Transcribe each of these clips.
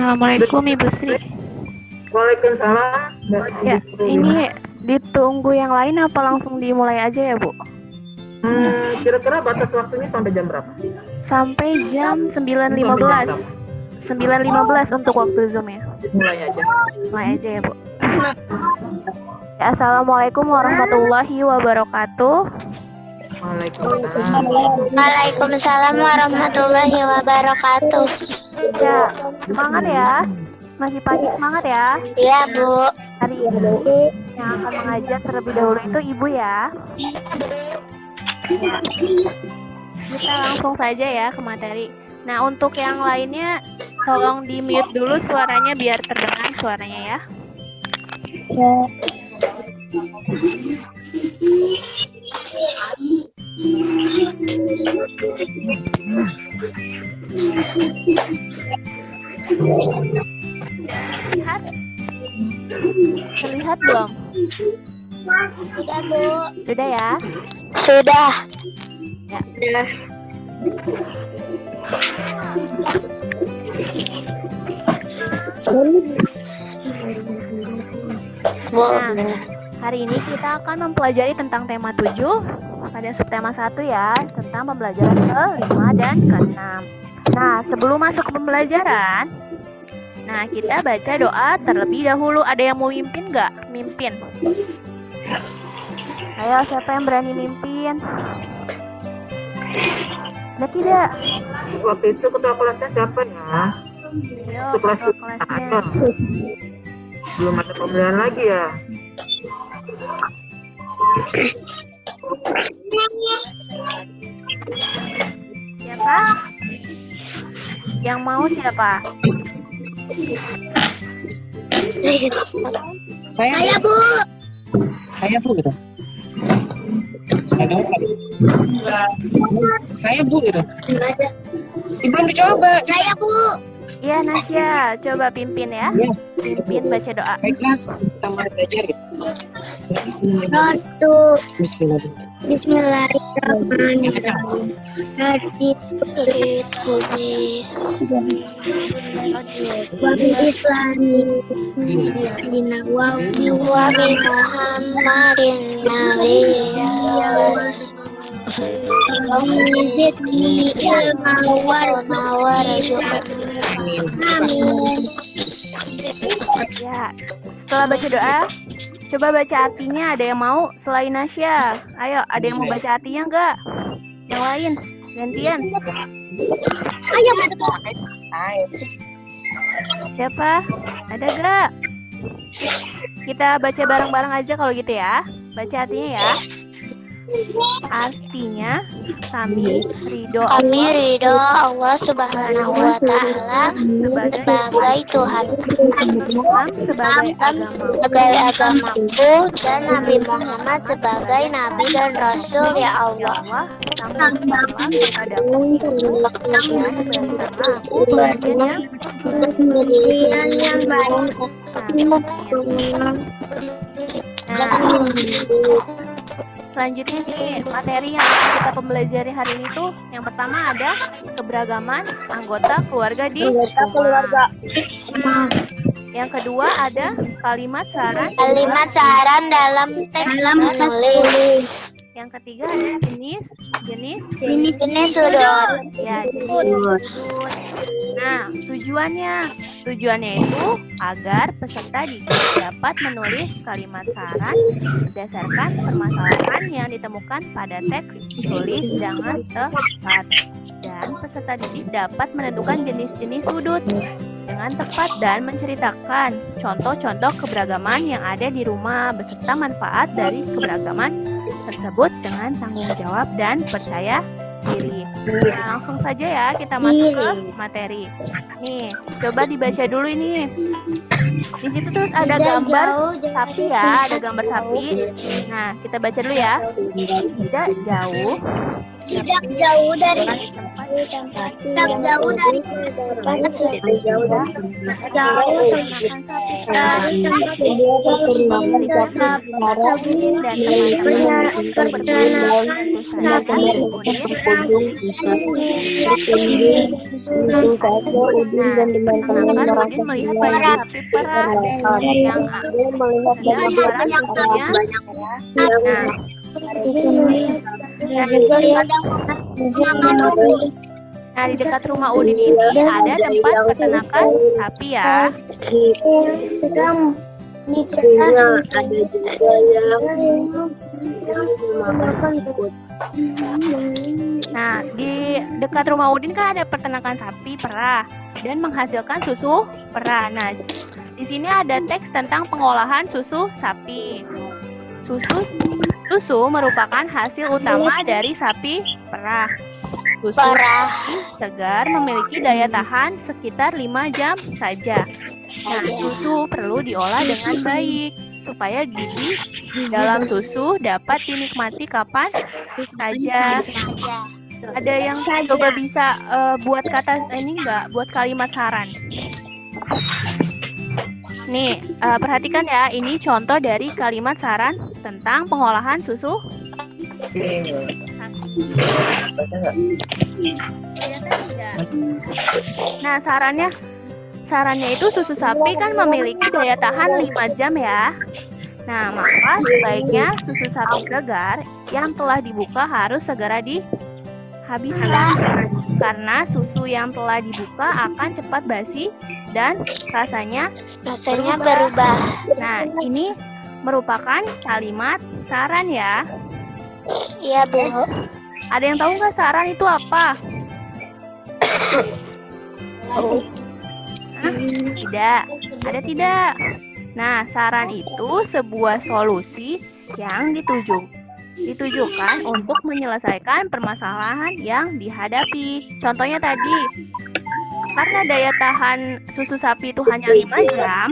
Assalamualaikum Ibu Sri. Waalaikumsalam. Ya, ini ditunggu yang lain apa langsung dimulai aja ya, Bu? Kira-kira batas waktunya sampai jam berapa? Sampai jam 9.15. 9.15 untuk waktu Zoom ya. Mulai aja. Mulai aja ya, Bu. Ya, Assalamualaikum warahmatullahi wabarakatuh. Waalaikumsalam. Waalaikumsalam warahmatullahi wabarakatuh. Ya, semangat ya. Masih pagi, semangat ya. Iya, Bu. Hari ini yang akan mengajar terlebih dahulu itu Ibu ya. Kita langsung saja ya ke materi. Nah, untuk yang lainnya tolong di-mute dulu suaranya biar terdengar suaranya ya. Lihat? Terlihat belum? Sudah, Bu. Sudah ya? Sudah. Ya. Bu. Nah, hari ini kita akan mempelajari tentang tema 7 pada subtema 1 ya, tentang pembelajaran ke-5 dan ke-6. Nah, sebelum masuk ke pembelajaran, nah kita baca doa terlebih dahulu. Ada yang mau mimpin nggak? Mimpin. Ayo, siapa yang berani mimpin? Ada tidak? Waktu itu ketua kelasnya siapa ya? Ayo, Itu kelas ketua kelasnya. ada. Belum ada pemilihan lagi ya? Siapa? Yang mau siapa? Saya, Bu. Saya Bu gitu. Saya Bu gitu. Belum dicoba. Saya, Bu. Iya, Nasya, coba pimpin ya. Ya, Pimpin baca doa. baiklah kita mulai belajar gitu. Satu. Bismillah. Bismillahirrahmanirrahim. Hadid wabil islami dina wabi Muhammadin nabiyya zidni ilma warzuqni. Amin. Ya, setelah baca doa, coba baca artinya. Ada yang mau selain Nasya? Ayo, ada yang mau baca artinya enggak? Yang lain, gantian. Ayo, Siapa? Ada enggak? Kita baca bareng-bareng aja kalau gitu ya. Baca artinya ya. Artinya kami ridho Allah Subhanahu wa Ta'ala sebagai Tuhan, Islam sebagai sebagai agamaku, dan Nabi Muhammad sebagai Nabi dan Rasul ya Allah. Kemudian yang baik. Selanjutnya nih, materi yang akan kita pelajari hari ini tuh yang pertama ada keberagaman anggota keluarga di rumah. Yang kedua ada kalimat saran dalam teks menulis. Yang ketiga ada jenis sudut. ya, jenis sudut. Nah, tujuannya itu agar peserta didik dapat menulis kalimat saran berdasarkan permasalahan yang ditemukan pada teks tulis dengan tepat, dan peserta didik dapat menentukan jenis-jenis sudut dengan tepat dan menceritakan contoh-contoh keberagaman yang ada di rumah beserta manfaat dari keberagaman tersebut dengan tanggung jawab dan percaya diri. Nah, langsung saja ya kita masuk ke materi. Nih, coba dibaca dulu ini. Di situ terus ada gambar sapi ya, ada gambar sapi. Nah, kita baca dulu ya. Tidak jauh Tidak jauh dari tempat tidak jauh dari tempat jauh Udin melihat banyak sapi perah yang Nah, di dekat rumah Udin ini ada tempat peternakan sapi ya. ada juga yang Nah, di dekat rumah Udin kan ada peternakan sapi perah dan menghasilkan susu perah. Nah, di sini ada teks tentang pengolahan susu sapi. Susu merupakan hasil utama dari sapi perah. Susu sapi segar memiliki daya tahan sekitar 5 jam saja. Nah, susu perlu diolah dengan baik supaya gizi dalam susu dapat dinikmati kapan saja. Ada yang coba bisa buat kata ini enggak, buat kalimat saran. Nih, perhatikan ya, ini contoh dari kalimat saran tentang pengolahan susu. Nah, sarannya itu susu sapi kan memiliki daya tahan 5 jam ya. Nah, maka sebaiknya susu sapi segar yang telah dibuka harus segera dihabiskan. Karena susu yang telah dibuka akan cepat basi dan rasanya berubah. Nah, ini merupakan kalimat saran ya. Iya, Bu. Ada yang tahu nggak saran itu apa? Tidak. Ada tidak? Nah, saran itu sebuah solusi yang ditujukan untuk menyelesaikan permasalahan yang dihadapi. Contohnya tadi, karena daya tahan susu sapi itu hanya 5 jam,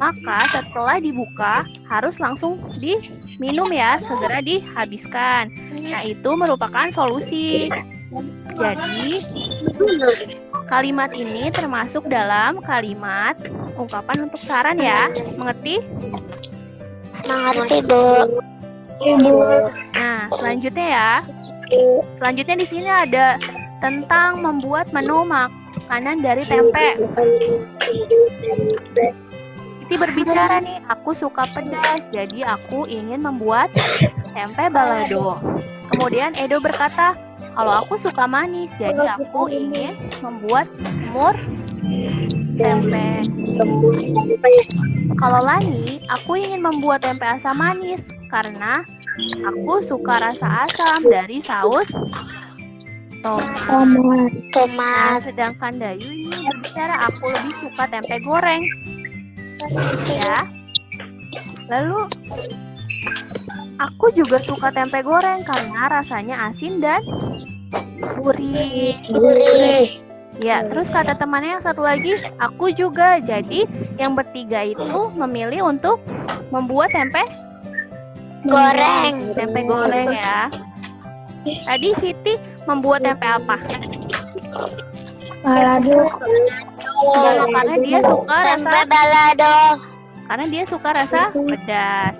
maka setelah dibuka harus langsung diminum ya, segera dihabiskan. Nah, itu merupakan solusi. Jadi, kalimat ini termasuk dalam kalimat ungkapan untuk saran ya. Mengerti? Mengerti, Bu. Nah, selanjutnya ya. Selanjutnya di sini ada tentang membuat menu makanan dari tempe. Siti berbicara nih, aku suka pedas, jadi aku ingin membuat tempe balado. Kemudian Edo berkata, kalau aku suka manis, jadi aku ingin membuat semur tempe. Kalau Lani, aku ingin membuat tempe asam manis karena aku suka rasa asam dari saus tomat. Nah, sedangkan Dayu ini berbicara, aku lebih suka tempe goreng. Ya. Lalu aku juga suka tempe goreng karena rasanya asin dan gurih. Ya, terus kata temannya yang satu lagi, aku juga. Jadi yang bertiga itu memilih untuk membuat tempe Goreng. ya. Tadi Siti membuat tempe apa? Balado. Karena dia suka Tempe rasa balado. karena dia suka rasa pedas.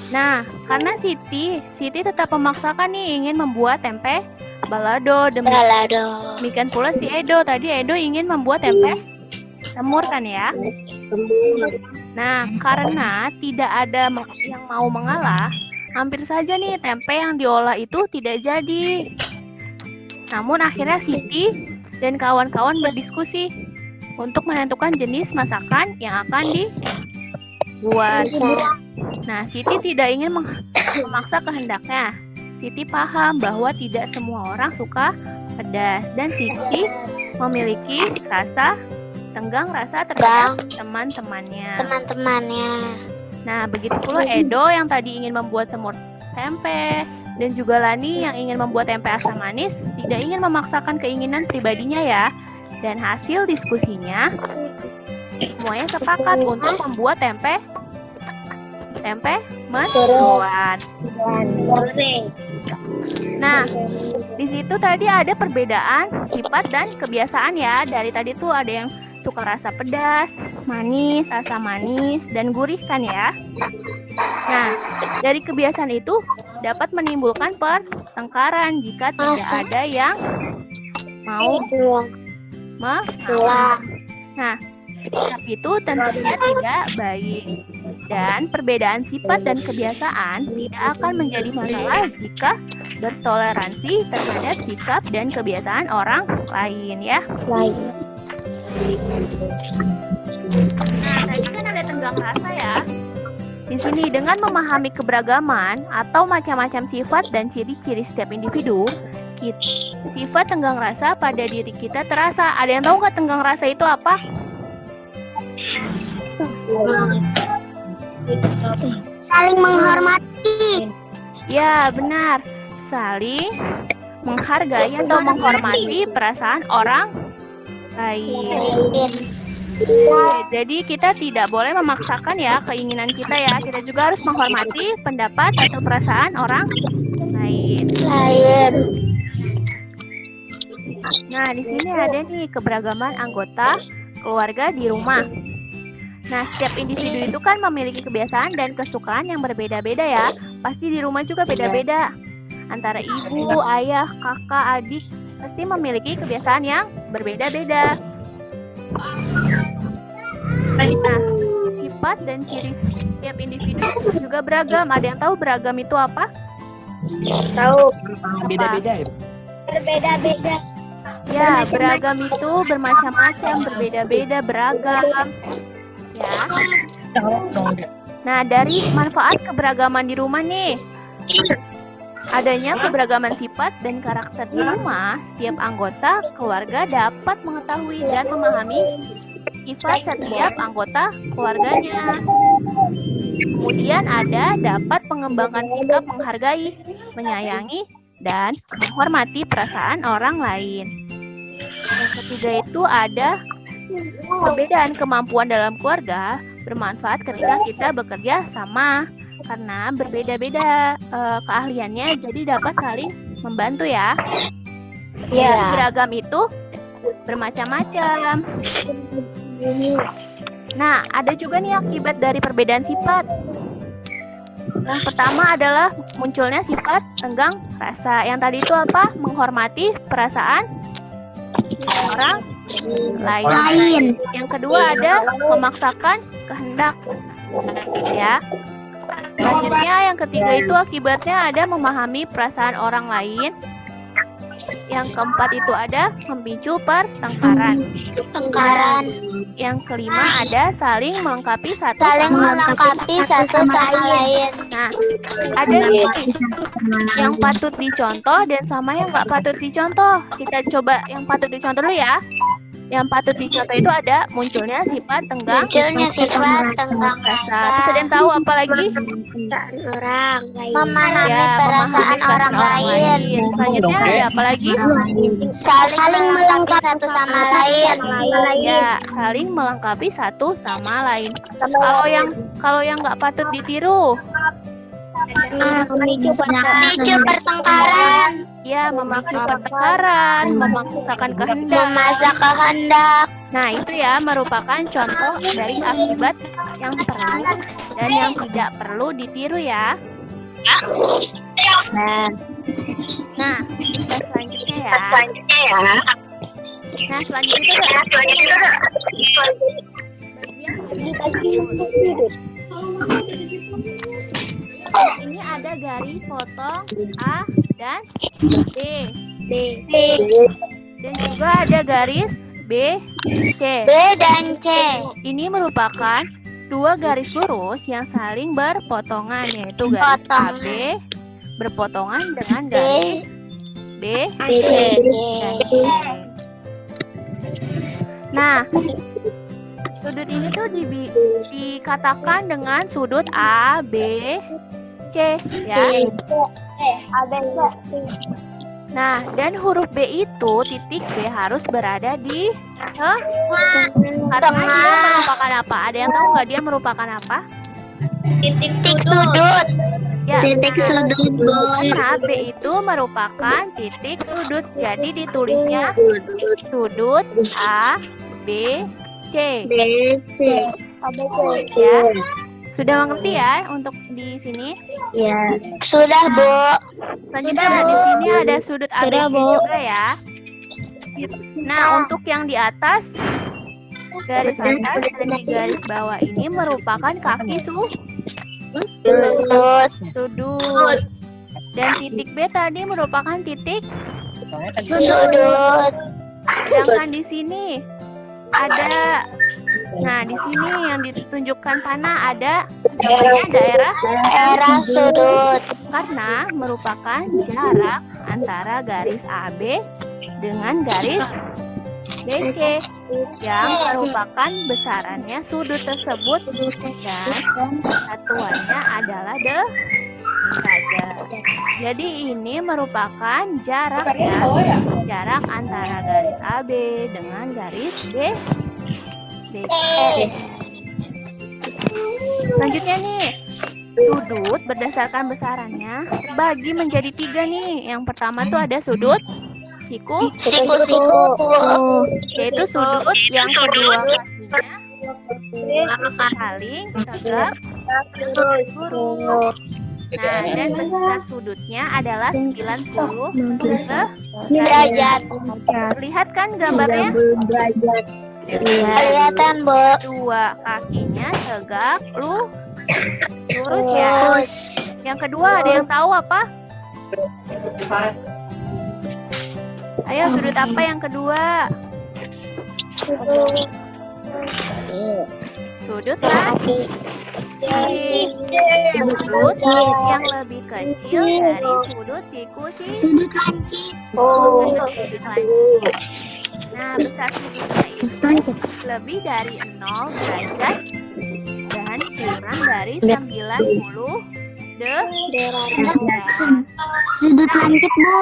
Nah, karena Siti tetap memaksakan nih ingin membuat tempe balado. Demikian pula si Edo. Tadi Edo ingin membuat tempe semur kan ya? Nah, karena tidak ada yang mau mengalah, hampir saja nih tempe yang diolah itu tidak jadi. Namun akhirnya Siti dan kawan-kawan berdiskusi untuk menentukan jenis masakan yang akan dibuat. Nah, Siti tidak ingin memaksa kehendaknya. Siti paham bahwa tidak semua orang suka pedas dan Siti memiliki rasa tenggang terhadap teman-temannya. Nah, begitu pula Edo yang tadi ingin membuat semur tempe dan juga Lani yang ingin membuat tempe asam manis tidak ingin memaksakan keinginan pribadinya ya. Dan hasil diskusinya, semuanya sepakat untuk membuat tempe mendoan. Nah, di situ tadi ada perbedaan sifat dan kebiasaan ya. Dari tadi tuh ada yang suka rasa pedas, manis, asam manis, dan gurih kan ya. Nah, dari kebiasaan itu dapat menimbulkan pertengkaran jika tidak ada yang mau Nah, tapi itu tentunya tidak baik. Dan perbedaan sifat dan kebiasaan tidak akan menjadi masalah jika bertoleransi terhadap sikap dan kebiasaan orang lain ya. Nah, tadi kan ada tenggang rasa ya. Di sini dengan memahami keberagaman atau macam-macam sifat dan ciri-ciri setiap individu, sifat tenggang rasa pada diri kita terasa. Ada yang tahu nggak tenggang rasa itu apa? Saling menghormati. Ya, benar. Saling menghargai atau menghormati perasaan orang lain. Jadi kita tidak boleh memaksakan ya keinginan kita ya. Kita juga harus menghormati pendapat atau perasaan orang lain. Nah, di sini ada nih keberagaman anggota keluarga di rumah. Nah, setiap individu itu kan memiliki kebiasaan dan kesukaan yang berbeda-beda ya. Pasti di rumah juga beda-beda. Antara ibu, ayah, kakak, adik pasti memiliki kebiasaan yang berbeda-beda. Nah, sifat dan ciri setiap individu juga beragam. Ada yang tahu beragam itu apa? Tahu. Beda-beda ya. Berbeda-beda. Ya, beragam itu bermacam-macam, berbeda-beda, beragam. Ya. Nah, dari manfaat keberagaman di rumah nih. Adanya keberagaman sifat dan karakter di rumah, setiap anggota keluarga dapat mengetahui dan memahami sifat setiap anggota keluarganya. Kemudian dapat mengembangkan sikap menghargai, menyayangi, dan menghormati perasaan orang lain. Yang ketiga itu ada perbedaan kemampuan dalam keluarga bermanfaat ketika kita bekerja sama. Karena berbeda-beda keahliannya, jadi dapat saling membantu ya. Beragam itu bermacam-macam. Nah, ada juga nih akibat dari perbedaan sifat. Yang pertama adalah munculnya sifat tenggang rasa. Yang tadi itu apa? Menghormati perasaan orang lain. Yang kedua ada memaksakan kehendak. Ya. Selanjutnya yang ketiga itu akibatnya ada memahami perasaan orang lain. Yang keempat itu ada memicu pertengkaran. Yang kelima ada saling melengkapi satu sama lain. Nah, ada nih yang patut dicontoh dan sama yang nggak patut dicontoh. Kita coba yang patut dicontoh dulu ya. Yang patut dicontoh itu ada munculnya sifat tenggang rasa. Terus ada yang tahu apa lagi? Memahami perasaan orang lain. Selanjutnya ada apa lagi? Saling melengkapi satu sama lain. Ya, saling melengkapi satu sama lain. Kalau yang nggak patut ditiru, Memicu pertengkaran. ya memicu pertengkaran, memaksakan kehendak. Nah, itu ya merupakan contoh dari akibat yang perlu dan yang tidak perlu ditiru ya. Nah, kita selanjutnya ya. Nah, selanjutnya ini ada garis potong A dan B. Dan juga ada garis B, C. Ini merupakan dua garis lurus yang saling berpotongan, yaitu garis AB berpotongan dengan garis B, C. Nah, sudut ini tuh dikatakan dengan sudut A, B, C ya. Nah, dan huruf B itu, titik B harus berada di karena dia merupakan apa? Ada yang tahu nggak dia merupakan apa? Titik sudut. Ya, Titik benar. sudut, Bu. Karena B itu merupakan titik sudut. Jadi ditulisnya sudut A, B, C. B, C. Ya. Sudah mengerti ya untuk di sini? Ya. Sudah, Bu. Selanjutnya di sini ada sudut ABC Sudah, Bu. juga ya. Nah, untuk yang di atas, garis atas dan di garis bawah ini merupakan kaki sudut. Dan titik B tadi merupakan titik Sudut. sedangkan di sini ada, nah di sini yang ditunjukkan panah ada namanya daerah Sudut. karena merupakan jarak antara garis AB dengan garis BC yang merupakan besarannya sudut tersebut dan satuannya adalah derajat. Jadi ini merupakan jarak ya, jarak antara garis AB dengan garis BC. Selanjutnya nih, sudut berdasarkan besarannya terbagi menjadi 3 nih. Yang pertama tuh ada sudut siku, yaitu sudut yang kedua kakinya saling tegak lurus. Nah, dan besar sudutnya adalah 90 derajat. Lihat kan gambarnya? Kelihatan, Bu. Dua kakinya tegak lurus ya. Yang kedua ada yang tahu apa? Ayo, sudut apa yang kedua? Sudut lagi. Sudut yang lebih kecil dari sudut siku Sudut lancip. Sudut lancip. Nah, besar sudutnya itu lebih dari 0 derajat dan kurang dari 90 derajat. Sudut lancip, Bu.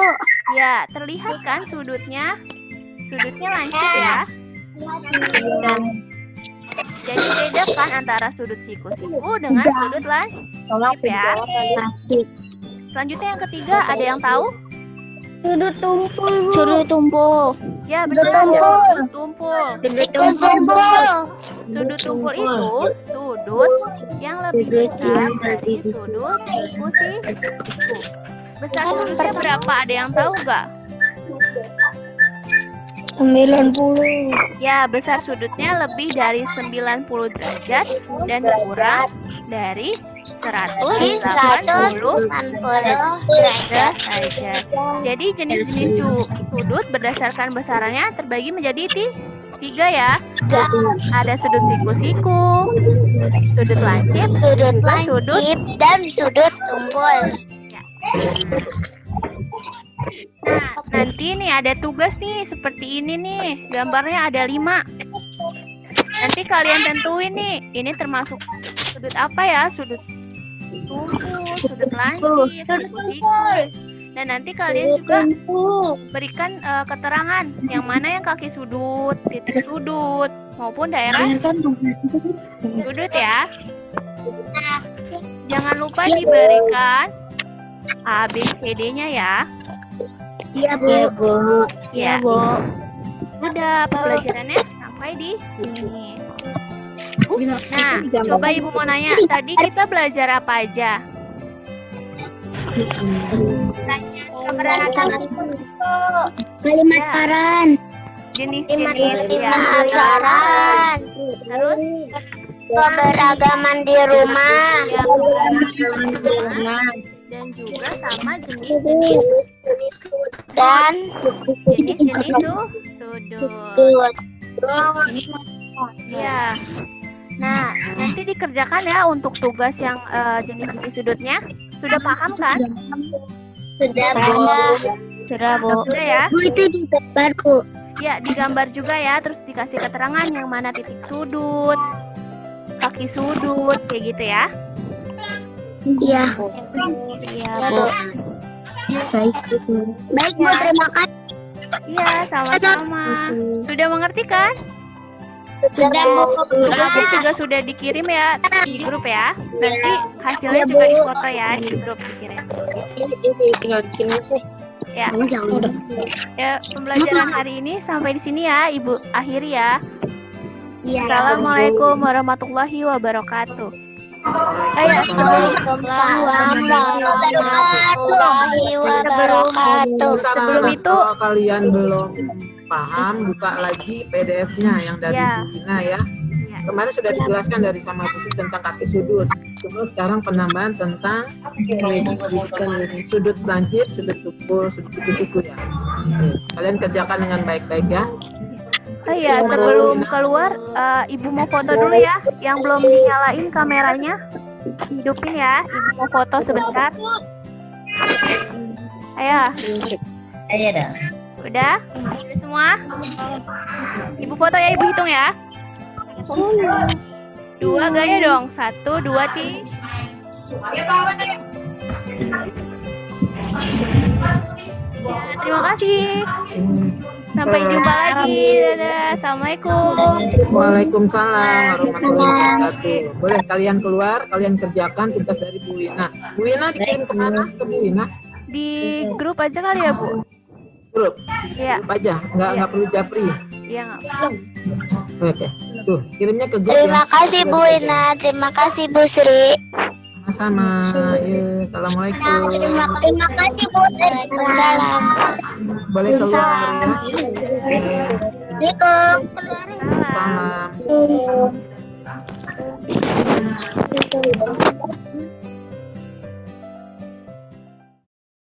Ya, terlihat kan sudutnya? Sudutnya lancip ya. Dan jadi bedakan antara sudut siku-siku dengan sudut lancip ya. Selanjutnya yang ketiga, ada yang tahu? Sudut tumpul, Bu. Sudut tumpul. Ya, benar. Sudut tumpul. Sudut tumpul itu sudut yang lebih besar dari sudut siku-siku. Besar sudutnya berapa? Ada yang tahu nggak? 90. Ya, besar sudutnya lebih dari 90 derajat dan kurang dari 180 derajat. Jadi jenis-jenis sudut berdasarkan besarannya terbagi menjadi 3 ya. Ada sudut siku-siku, sudut lancip, Dan sudut tumpul. Nah, nanti nih ada tugas nih seperti ini nih. Gambarnya ada 5. Nanti kalian tentuin nih, ini termasuk sudut apa ya? Sudut tumpul, sudut lancip, sudut siku. Dan nanti kalian juga berikan keterangan yang mana yang kaki sudut, titik sudut, maupun daerah sudut ya. Jangan lupa diberikan A, B, C, D-nya ya. Iya, Bu. Ya. Udah pembelajarannya sampai di sini. Nah, coba Ibu mau nanya, tadi kita belajar apa aja? Kalimat saran. Jenis-jenis ya. Saran. Terus Keberagaman di rumah. dan juga sama jenis-jenis Dan sudut. Ya. Nah, nanti dikerjakan ya untuk tugas yang jenis-jenis sudutnya. Sudah paham kan? Sudah, Bu. Sudah ya? Bu, itu digambar, Bu. Ya, digambar juga ya. Terus dikasih keterangan yang mana titik sudut, kaki sudut, kayak gitu ya. Iya. Iya, Bu. Baik, Bu, terima kasih. Iya, sama-sama. Sudah mengerti kan? Sudah, Bu. Tugasnya juga sudah dikirim ya di grup ya. Nanti hasilnya juga difoto ya di grup dikirim. Ini tinggal bikin sih. Ya. Jangan. Ya, pembelajaran hari ini sampai di sini ya, Ibu akhiri ya. Iya. Assalamualaikum warahmatullahi wabarakatuh. Waalaikumsalam warahmatullahi wabarakatuh. Sebelum itu- kalau kalian belum paham, buka lagi PDF-nya yang dari Ya. Bu Wina ya. Kemarin sudah dijelaskan dari sama Bu Sri tentang kaki sudut. Cuma sekarang penambahan tentang sudut lancip, sudut tumpul, sudut kuku ya. Oke, kalian kerjakan dengan baik-baik ya. Oh iya, sebelum keluar, Ibu mau foto dulu ya. Yang belum dinyalain kameranya, hidupin ya. Ibu mau foto sebentar. Ayo, Ayo dah. udah? Udah semua? Ibu foto ya, Ibu hitung ya. 2 gaya dong. 1, 2, 3. Terima kasih. Sampai jumpa lagi. Dadah. Assalamualaikum. Waalaikumsalam warahmatullahi wabarakatuh. Boleh kalian keluar, kalian kerjakan tugas dari Bu Wina. Bu Wina dikirim kemana? Ke Bu Wina? Di grup aja kali ya, Bu? Grup? Iya. Grup aja, nggak perlu japri. Iya, nggak. Oke, tuh kirimnya ke grup Terima ya. kasih Bu Ina, terima kasih Bu Sri. Sama-sama. Ya, assalamualaikum. Terima kasih Bu Sri. Waalaikumsalam. Boleh keluar ya. Assalamualaikum. Salam. Salam.